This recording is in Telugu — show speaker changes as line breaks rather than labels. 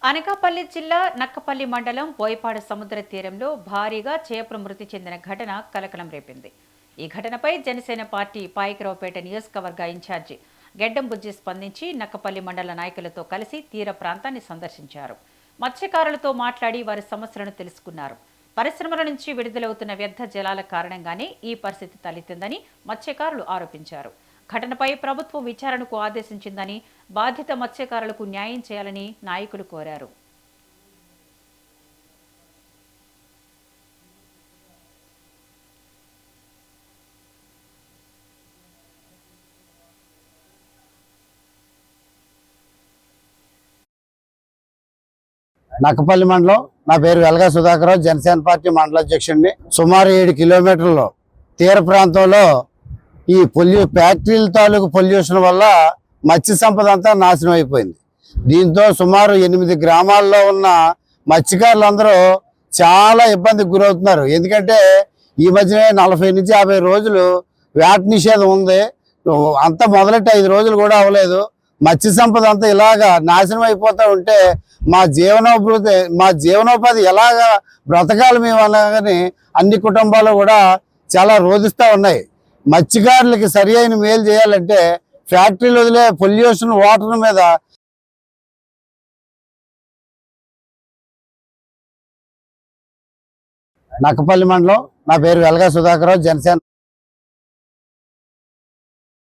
అనకాపల్లి జిల్లా నక్కపల్లి మండలం బోయపాడ సముద్ర తీరంలో భారీగా చేపలు మృతి చెందిన ఘటన కలకలం రేపింది. ఈ ఘటనపై జనసేన పార్టీ పాయకరావుపేట నియోజకవర్గ ఇన్ఛార్జి గెడ్డం బుజ్జి స్పందించి నక్కపల్లి మండల నాయకులతో కలిసి తీర ప్రాంతాన్ని సందర్శించారు. మత్స్యకారులతో మాట్లాడి వారి సమస్యలను తెలుసుకున్నారు. పరిశ్రమల నుంచి విడుదలవుతున్న వ్యర్థ జలాల కారణంగానే ఈ పరిస్థితి తలెత్తిందని మత్స్యకారులు ఆరోపించారు. ఘటనపై ప్రభుత్వం విచారణకు ఆదేశించిందని, బాధిత మత్స్యకారులకు న్యాయం చేయాలని నాయకులు కోరారు.
నక్కపల్లి మండలం. నా పేరు వెలగా సుధాకర్, జనసేన పార్టీ మండల అధ్యక్షుడిని. సుమారు 7 కిలోమీటర్లు తీర ప్రాంతంలో ఈ ఫ్యాక్టరీల తాలూకు పొల్యూషన్ వల్ల మత్స్య సంపద అంతా నాశనం అయిపోయింది. దీంతో సుమారు 8 గ్రామాల్లో ఉన్న మత్స్యకారులందరూ చాలా ఇబ్బందికి గురవుతున్నారు. ఎందుకంటే ఈ మధ్యనే 40 నుంచి 50 రోజులు వ్యాట్ నిషేధం ఉంది. అంతా మొదలెట్టి 5 రోజులు కూడా అవ్వలేదు. మత్స్య సంపద అంతా ఇలాగా నాశనం అయిపోతూ ఉంటే మా జీవనోపాధి ఎలాగా బ్రతకాలి మేము అలాగని అన్ని కుటుంబాలు కూడా చాలా రోధిస్తూ ఉన్నాయి. మత్స్యకారులకి సరి అయిన మేలు చేయాలంటే ఫ్యాక్టరీలు వదిలే పొల్యూషన్ వాటర్ మీద నక్కపల్లి మండలం. నా పేరు వెలగా సుధాకర్, జనసేన